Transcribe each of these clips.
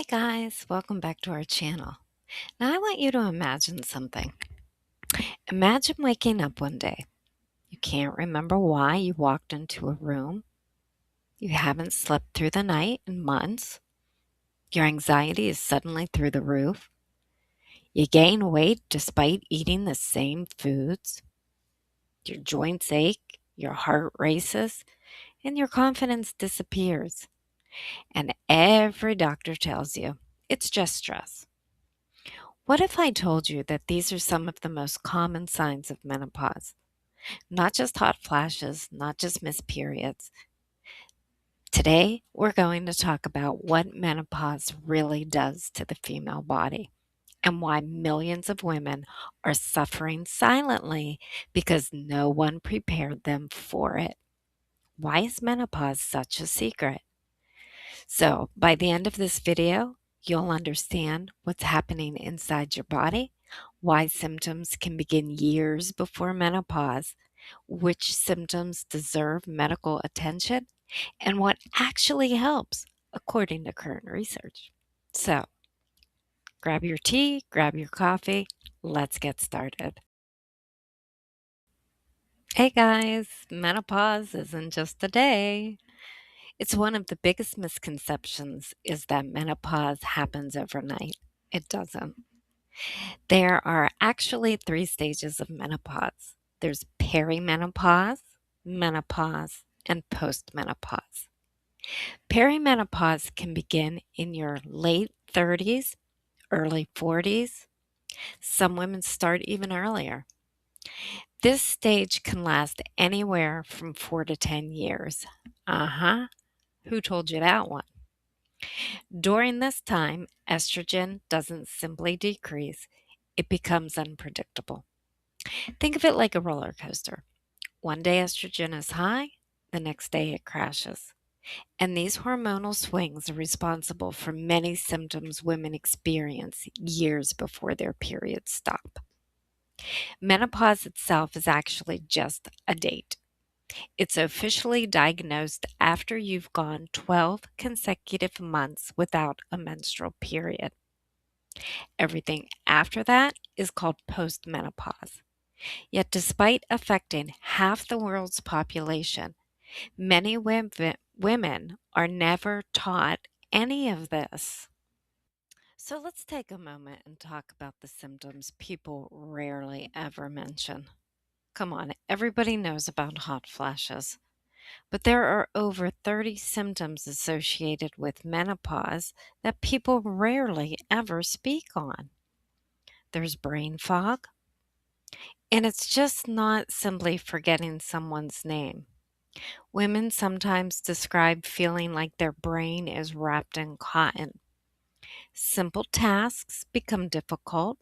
Hey guys, welcome back to our channel. Now I want you to imagine something. Imagine waking up one day. You can't remember why you walked into a room. You haven't slept through the night in months. Your anxiety is suddenly through the roof. You gain weight despite eating the same foods. Your joints ache, your heart races, and your confidence disappears. And every doctor tells you it's just stress. What if I told you that these are some of the most common signs of menopause? Not just hot flashes, not just missed periods. Today, we're going to talk about what menopause really does to the female body and why millions of women are suffering silently because no one prepared them for it. Why is menopause such a secret? So, by the end of this video, you'll understand what's happening inside your body, why symptoms can begin years before menopause, which symptoms deserve medical attention, and what actually helps according to current research. So, grab your tea, grab your coffee, let's get started. Hey guys, menopause isn't just a day. It's one of the biggest misconceptions is that menopause happens overnight. It doesn't. There are actually three stages of menopause. There's perimenopause, menopause, and postmenopause. Perimenopause can begin in your late 30s, early 40s. Some women start even earlier. This stage can last anywhere from 4 to 10 years. Uh-huh. Who told you that one? During this time, estrogen doesn't simply decrease, it becomes unpredictable. Think of it like a roller coaster. One day estrogen is high, the next day it crashes. And these hormonal swings are responsible for many symptoms women experience years before their periods stop. Menopause itself is actually just a date. It's officially diagnosed after you've gone 12 consecutive months without a menstrual period. Everything after that is called postmenopause. Yet, despite affecting half the world's population, many women are never taught any of this. So, let's take a moment and talk about the symptoms people rarely ever mention. Come on, everybody knows about hot flashes, but there are over 30 symptoms associated with menopause that people rarely ever speak on. There's brain fog, and it's just not simply forgetting someone's name. Women sometimes describe feeling like their brain is wrapped in cotton. Simple tasks become difficult,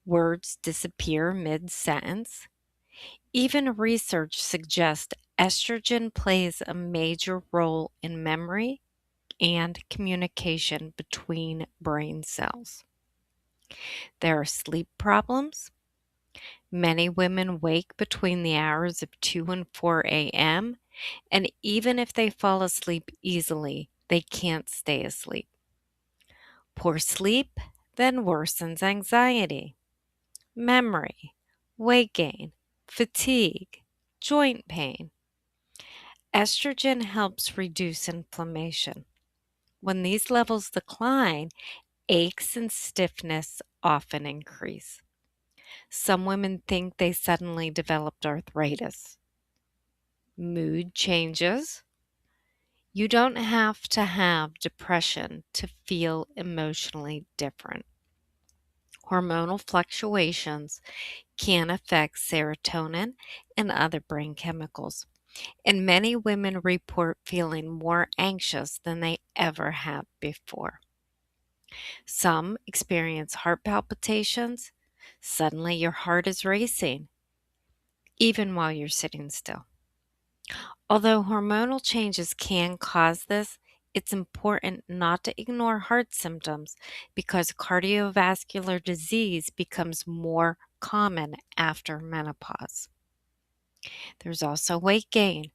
words disappear mid sentence. Even research suggests estrogen plays a major role in memory and communication between brain cells. There are sleep problems. Many women wake between the hours of 2 and 4 a.m., and even if they fall asleep easily, they can't stay asleep. Poor sleep then worsens anxiety, memory, weight gain, fatigue, joint pain. Estrogen helps reduce inflammation. When these levels decline, aches and stiffness often increase. Some women think they suddenly developed arthritis. Mood changes. You don't have to have depression to feel emotionally different. Hormonal fluctuations can affect serotonin and other brain chemicals, and many women report feeling more anxious than they ever have before. Some experience heart palpitations. Suddenly, your heart is racing, even while you're sitting still. Although hormonal changes can cause this, it's important not to ignore heart symptoms because cardiovascular disease becomes more common after menopause. There's also weight gain.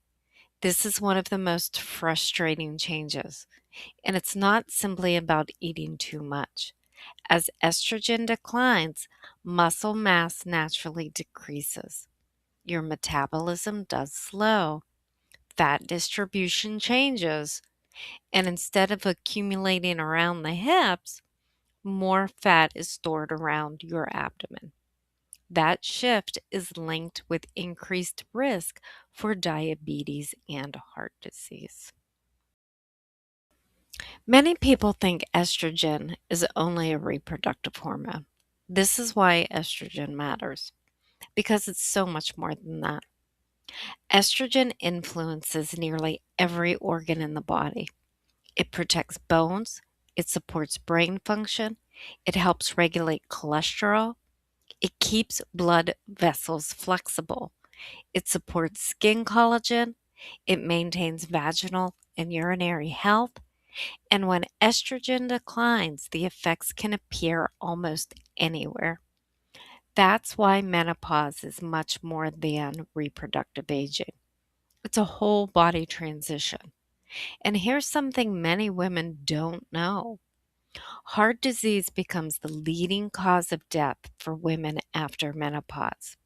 This is one of the most frustrating changes. And it's not simply about eating too much. As estrogen declines, muscle mass naturally decreases. Your metabolism does slow, fat distribution changes, and instead of accumulating around the hips, more fat is stored around your abdomen. That shift is linked with increased risk for diabetes and heart disease. Many people think estrogen is only a reproductive hormone. This is why estrogen matters, because it's so much more than that. Estrogen influences nearly every organ in the body. It protects bones, it supports brain function, it helps regulate cholesterol, it keeps blood vessels flexible, it supports skin collagen, it maintains vaginal and urinary health, and when estrogen declines, the effects can appear almost anywhere. That's why menopause is much more than reproductive aging. It's a whole body transition. And here's something many women don't know. Heart disease becomes the leading cause of death for women after menopause.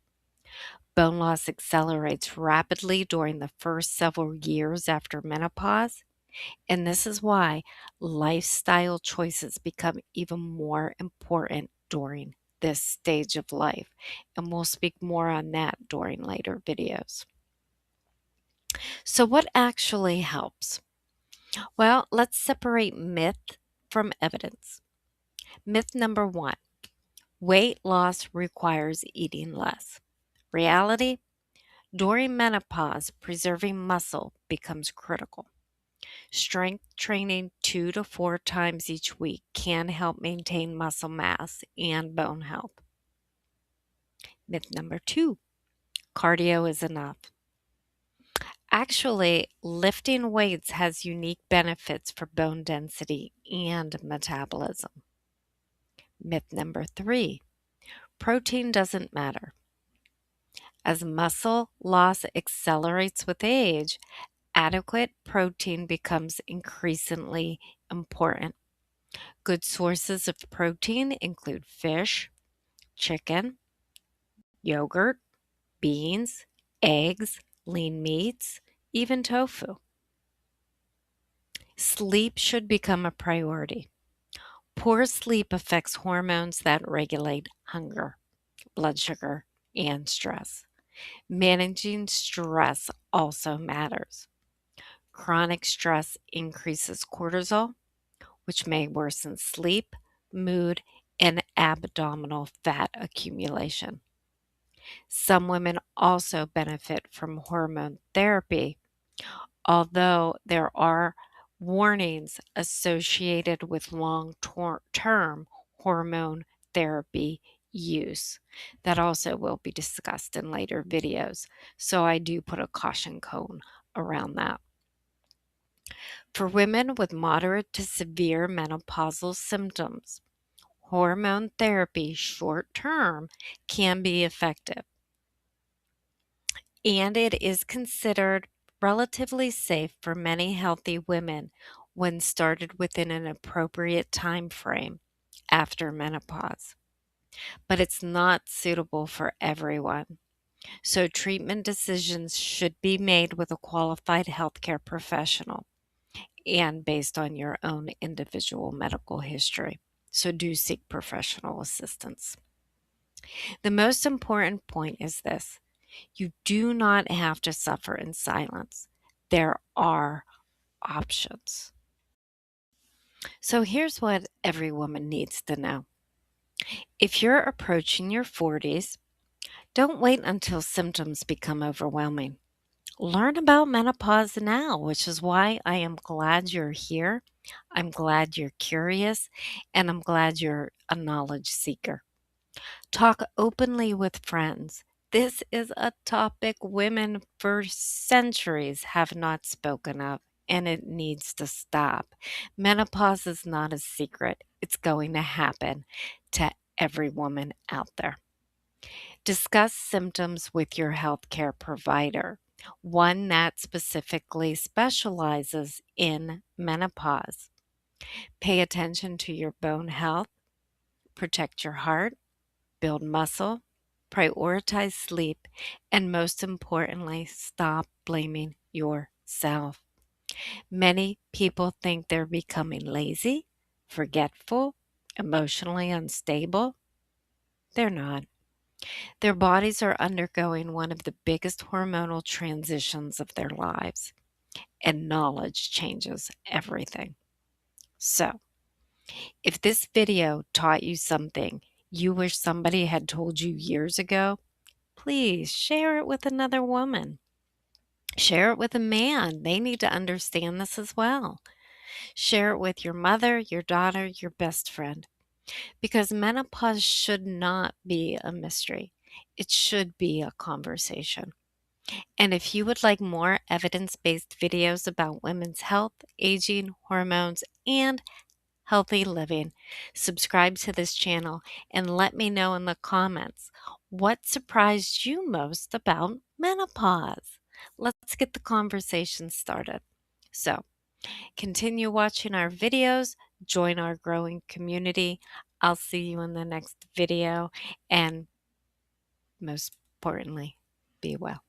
Bone loss accelerates rapidly during the first several years after menopause, and this is why lifestyle choices become even more important during this stage of life. And we'll speak more on that during later videos. So, what actually helps? Well, let's separate myth from evidence. Myth number one: weight loss requires eating less. Reality: during menopause, preserving muscle becomes critical. Strength training 2 to 4 times each week can help maintain muscle mass and bone health. Myth number two: cardio is enough. Actually, lifting weights has unique benefits for bone density and metabolism. Myth number three: protein doesn't matter. As muscle loss accelerates with age, adequate protein becomes increasingly important. Good sources of protein include fish, chicken, yogurt, beans, eggs, lean meats, even tofu. Sleep should become a priority. Poor sleep affects hormones that regulate hunger, blood sugar, and stress. Managing stress also matters. Chronic stress increases cortisol, which may worsen sleep, mood, and abdominal fat accumulation. Some women also benefit from hormone therapy, although there are warnings associated with long term hormone therapy use that also will be discussed in later videos. So I do put a caution cone around that. For women with moderate to severe menopausal symptoms, hormone therapy short term can be effective, and it is considered relatively safe for many healthy women when started within an appropriate time frame after menopause. But it's not suitable for everyone. So treatment decisions should be made with a qualified healthcare professional and based on your own individual medical history. So do seek professional assistance. The most important point is this: you do not have to suffer in silence. There are options. So here's what every woman needs to know. If you're approaching your 40s, don't wait until symptoms become overwhelming. Learn about menopause now, which is why I am glad you're here. I'm glad you're curious, and I'm glad you're a knowledge seeker. Talk openly with friends. This is a topic women for centuries have not spoken of, and it needs to stop. Menopause is not a secret, it's going to happen to every woman out there. Discuss symptoms with your healthcare provider. one that specifically specializes in menopause. Pay attention to your bone health, protect your heart, build muscle, prioritize sleep, and most importantly, stop blaming yourself. Many people think they're becoming lazy, forgetful, emotionally unstable. They're not. Their bodies are undergoing one of the biggest hormonal transitions of their lives, and knowledge changes everything. So, if this video taught you something you wish somebody had told you years ago, please share it with another woman. Share it with a man. They need to understand this as well. Share it with your mother, your daughter, your best friend. Because menopause should not be a mystery. It should be a conversation. And if you would like more evidence based videos about women's health, aging, hormones, and healthy living, subscribe to this channel and let me know in the comments what surprised you most about menopause. Let's get the conversation started. So, continue watching our videos, join our growing community. I'll see you in the next video, and most importantly, be well.